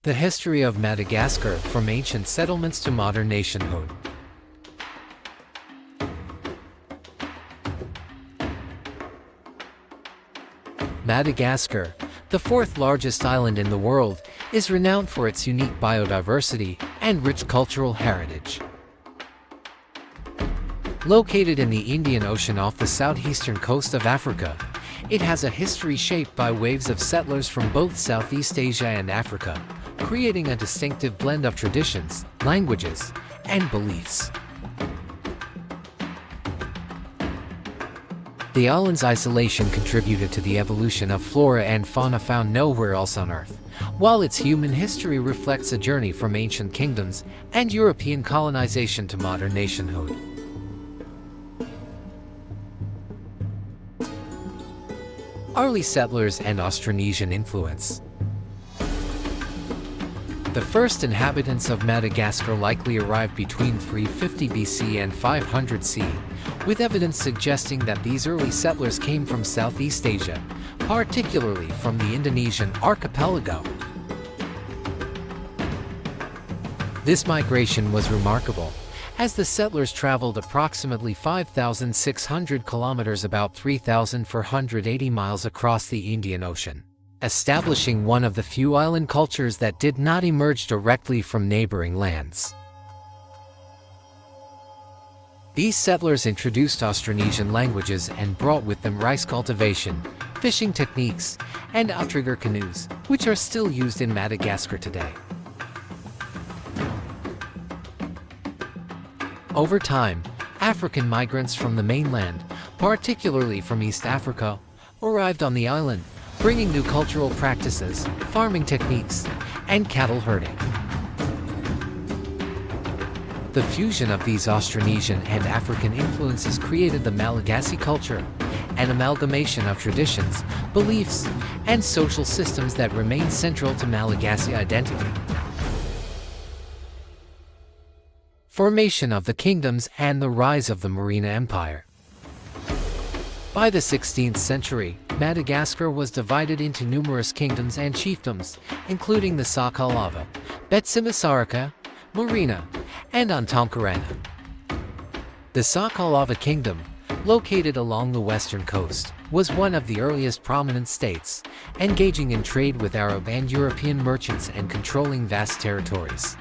The history of Madagascar from ancient settlements to modern nationhood. Madagascar, the fourth largest island in the world, is renowned for its unique biodiversity and rich cultural heritage. Located in the Indian Ocean off the southeastern coast of Africa, it has a history shaped by waves of settlers from both Southeast Asia and Africa, creating a distinctive blend of traditions, languages, and beliefs. The island's isolation contributed to the evolution of flora and fauna found nowhere else on Earth, while its human history reflects a journey from ancient kingdoms and European colonization to modern nationhood. Early settlers and Austronesian influence. The first inhabitants of Madagascar likely arrived between 350 BC and 500 CE, with evidence suggesting that these early settlers came from Southeast Asia, particularly from the Indonesian archipelago. This migration was remarkable, as the settlers traveled approximately 5,600 kilometers, about 3,480 miles across the Indian Ocean, establishing one of the few island cultures that did not emerge directly from neighboring lands. These settlers introduced Austronesian languages and brought with them rice cultivation, fishing techniques, and outrigger canoes, which are still used in Madagascar today. Over time, African migrants from the mainland, particularly from East Africa, arrived on the island, bringing new cultural practices, farming techniques, and cattle herding. The fusion of these Austronesian and African influences created the Malagasy culture, an amalgamation of traditions, beliefs, and social systems that remain central to Malagasy identity. Formation of the kingdoms and the rise of the Merina Empire. By the 16th century, Madagascar was divided into numerous kingdoms and chiefdoms, including the Sakalava, Betsimisaraka, Merina, and Antonkarana. The Sakalava Kingdom, located along the western coast, was one of the earliest prominent states, engaging in trade with Arab and European merchants and controlling vast territories.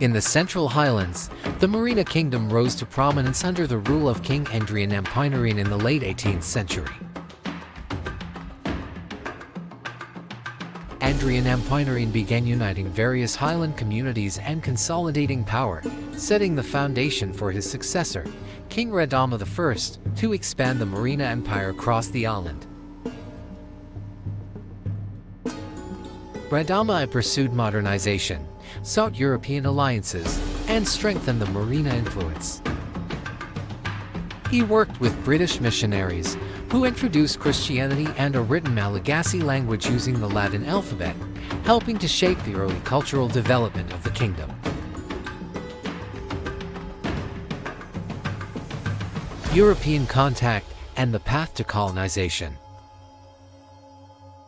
In the Central Highlands, the Merina Kingdom rose to prominence under the rule of King Merina Empire in the late 18th century. Merina Empire began uniting various highland communities and consolidating power, setting the foundation for his successor, King Radama I, to expand the Merina Empire across the island. Radama I pursued modernization, sought European alliances, and strengthened the Merina influence. He worked with British missionaries, who introduced Christianity and a written Malagasy language using the Latin alphabet, helping to shape the early cultural development of the kingdom. European contact and the path to colonization.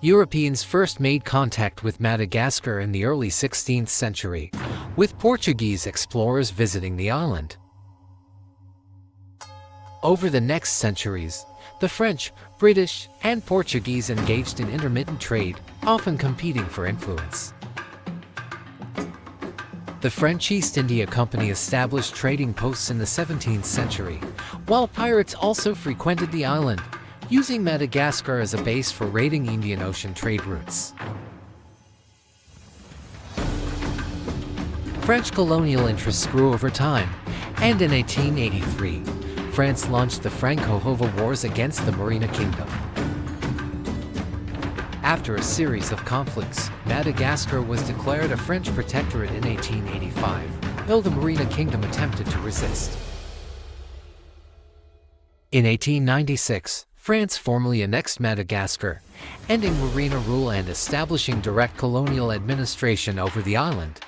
Europeans first made contact with Madagascar in the early 16th century, with Portuguese explorers visiting the island. Over the next centuries, the French, British, and Portuguese engaged in intermittent trade, often competing for influence. The French East India Company established trading posts in the 17th century, while pirates also frequented the island, using Madagascar as a base for raiding Indian Ocean trade routes. French colonial interests grew over time, and in 1883, France launched the Franco-Hova Wars against the Merina Kingdom. After a series of conflicts, Madagascar was declared a French protectorate in 1885, though the Merina Kingdom attempted to resist. In 1896, France formally annexed Madagascar, ending Merina rule and establishing direct colonial administration over the island.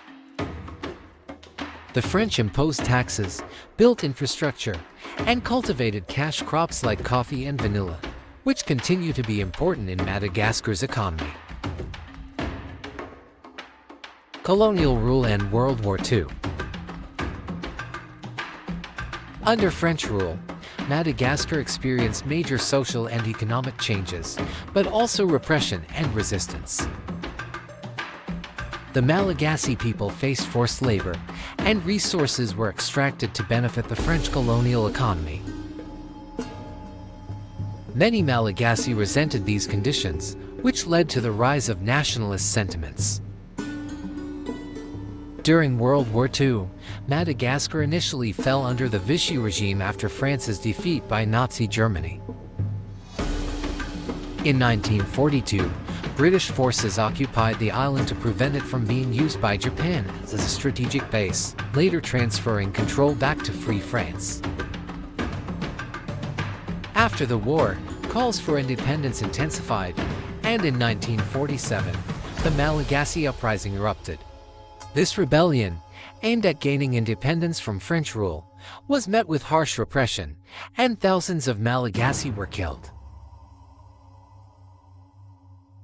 The French imposed taxes, built infrastructure, and cultivated cash crops like coffee and vanilla, which continue to be important in Madagascar's economy. Colonial rule and World War II. Under French rule, Madagascar experienced major social and economic changes, but also repression and resistance. The Malagasy people faced forced labor, and resources were extracted to benefit the French colonial economy. Many Malagasy resented these conditions, which led to the rise of nationalist sentiments. During World War II, Madagascar initially fell under the Vichy regime after France's defeat by Nazi Germany. In 1942, British forces occupied the island to prevent it from being used by Japan as a strategic base, later transferring control back to Free France. After the war, calls for independence intensified, and in 1947, the Malagasy Uprising erupted. This rebellion, aimed at gaining independence from French rule, was met with harsh repression, and thousands of Malagasy were killed.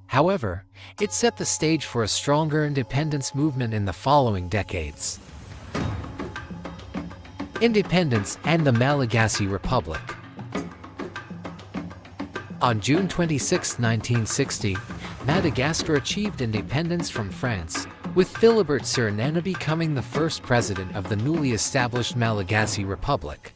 However, it set the stage for a stronger independence movement in the following decades. Independence and the Malagasy Republic. On June 26, 1960, Madagascar achieved independence from France, with Philibert Serrano becoming the first president of the newly established Malagasy Republic.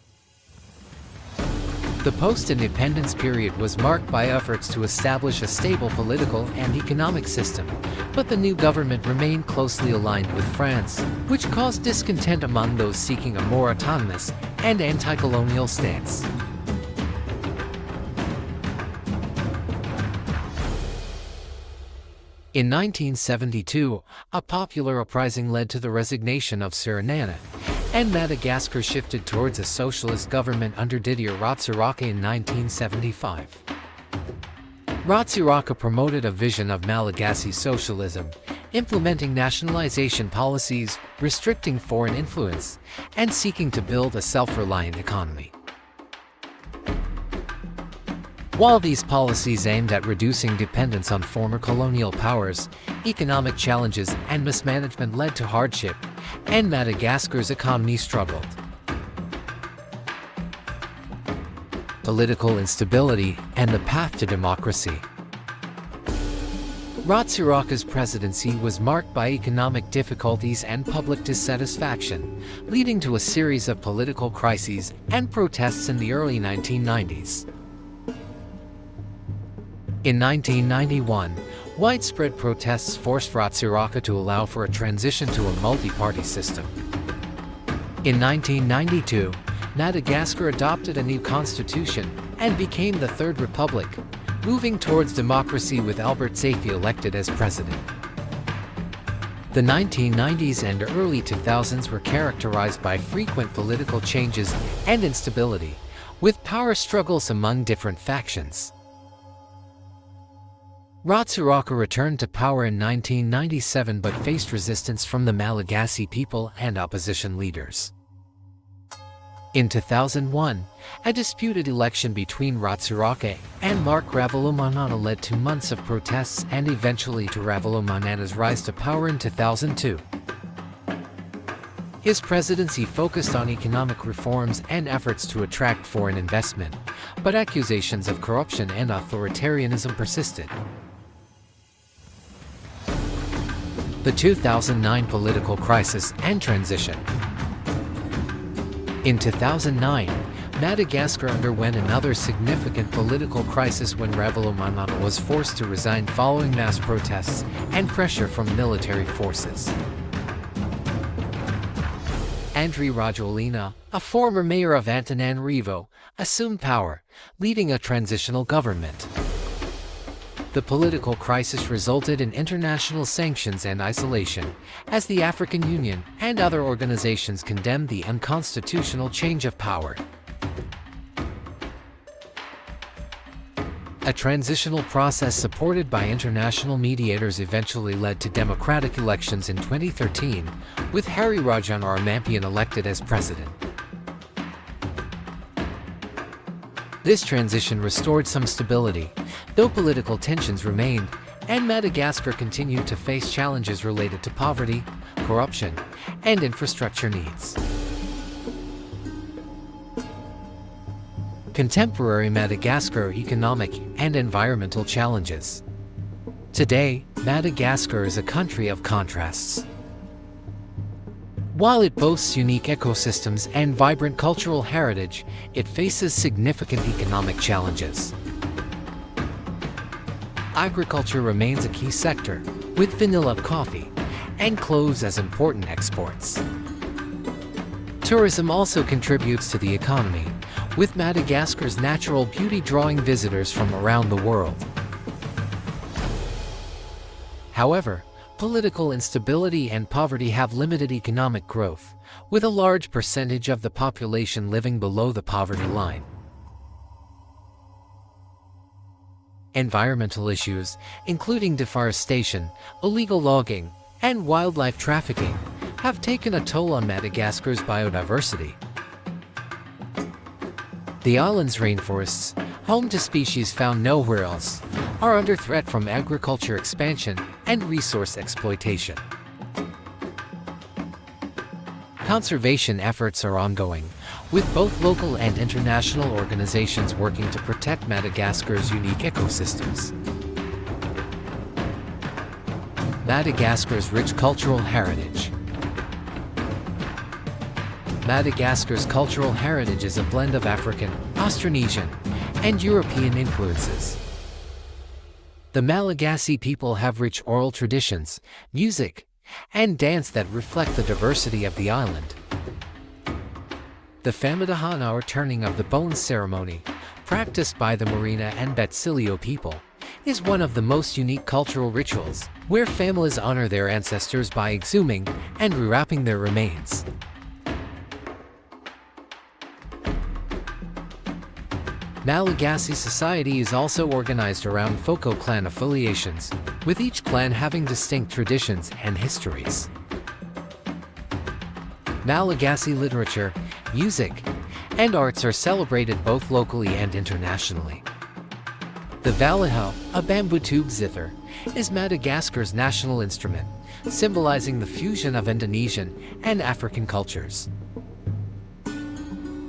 The post-independence period was marked by efforts to establish a stable political and economic system, but the new government remained closely aligned with France, which caused discontent among those seeking a more autonomous and anti-colonial stance. In 1972, a popular uprising led to the resignation of Serrano, and Madagascar shifted towards a socialist government under Didier Ratsiraka in 1975. Ratsiraka promoted a vision of Malagasy socialism, implementing nationalization policies, restricting foreign influence, and seeking to build a self-reliant economy. While these policies aimed at reducing dependence on former colonial powers, economic challenges and mismanagement led to hardship, and Madagascar's economy struggled. Political instability and the path to democracy. Ratsiraka's presidency was marked by economic difficulties and public dissatisfaction, leading to a series of political crises and protests in the early 1990s. In 1991, widespread protests forced Ratsiraka to allow for a transition to a multi-party system. In 1992, Madagascar adopted a new constitution and became the Third Republic, moving towards democracy with Albert Zafi elected as president. The 1990s and early 2000s were characterized by frequent political changes and instability, with power struggles among different factions. Ratsiraka returned to power in 1997 but faced resistance from the Malagasy people and opposition leaders. In 2001, a disputed election between Ratsiraka and Marc Ravalomanana led to months of protests and eventually to Ravalomanana's rise to power in 2002. His presidency focused on economic reforms and efforts to attract foreign investment, but accusations of corruption and authoritarianism persisted. The 2009 political crisis and transition. In 2009, Madagascar underwent another significant political crisis when Ravalomanana was forced to resign following mass protests and pressure from military forces. Andry Rajoelina, a former mayor of Antananarivo, assumed power, leading a transitional government. The political crisis resulted in international sanctions and isolation, as the African Union and other organizations condemned the unconstitutional change of power. A transitional process supported by international mediators eventually led to democratic elections in 2013, with Harry Rajaonarimampian elected as president. This transition restored some stability, though political tensions remained, and Madagascar continued to face challenges related to poverty, corruption, and infrastructure needs. Contemporary Madagascar economic and environmental challenges. Today, Madagascar is a country of contrasts. While it boasts unique ecosystems and vibrant cultural heritage, it faces significant economic challenges. Agriculture remains a key sector, with vanilla, coffee, and cloves as important exports. Tourism also contributes to the economy, with Madagascar's natural beauty drawing visitors from around the world. However, political instability and poverty have limited economic growth, with a large percentage of the population living below the poverty line. Environmental issues, including deforestation, illegal logging, and wildlife trafficking, have taken a toll on Madagascar's biodiversity. The island's rainforests, home to species found nowhere else, are under threat from agriculture expansion and resource exploitation. Conservation efforts are ongoing, with both local and international organizations working to protect Madagascar's unique ecosystems. Madagascar's rich cultural heritage. Madagascar's cultural heritage is a blend of African, Austronesian, and European influences. The Malagasy people have rich oral traditions, music, and dance that reflect the diversity of the island. The Famadahan, or turning of the bones ceremony, practiced by the Merina and Betsilio people, is one of the most unique cultural rituals, where families honor their ancestors by exhuming and rewrapping their remains. Malagasy society is also organized around Foko clan affiliations, with each clan having distinct traditions and histories. Malagasy literature, music, and arts are celebrated both locally and internationally. The valiho, a bamboo tube zither, is Madagascar's national instrument, symbolizing the fusion of Indonesian and African cultures.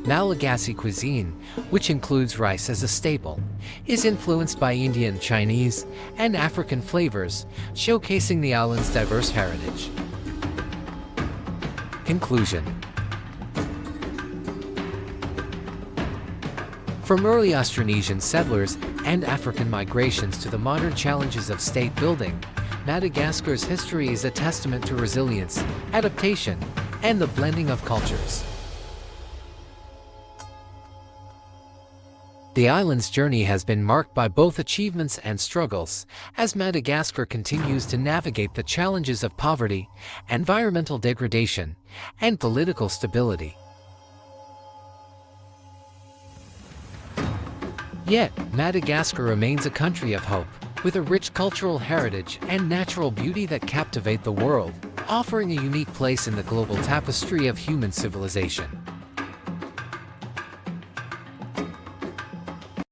Malagasy cuisine, which includes rice as a staple, is influenced by Indian, Chinese, and African flavors, showcasing the island's diverse heritage. Conclusion. From early Austronesian settlers and African migrations to the modern challenges of state building, Madagascar's history is a testament to resilience, adaptation, and the blending of cultures. The island's journey has been marked by both achievements and struggles, as Madagascar continues to navigate the challenges of poverty, environmental degradation, and political stability. Yet, Madagascar remains a country of hope, with a rich cultural heritage and natural beauty that captivate the world, offering a unique place in the global tapestry of human civilization.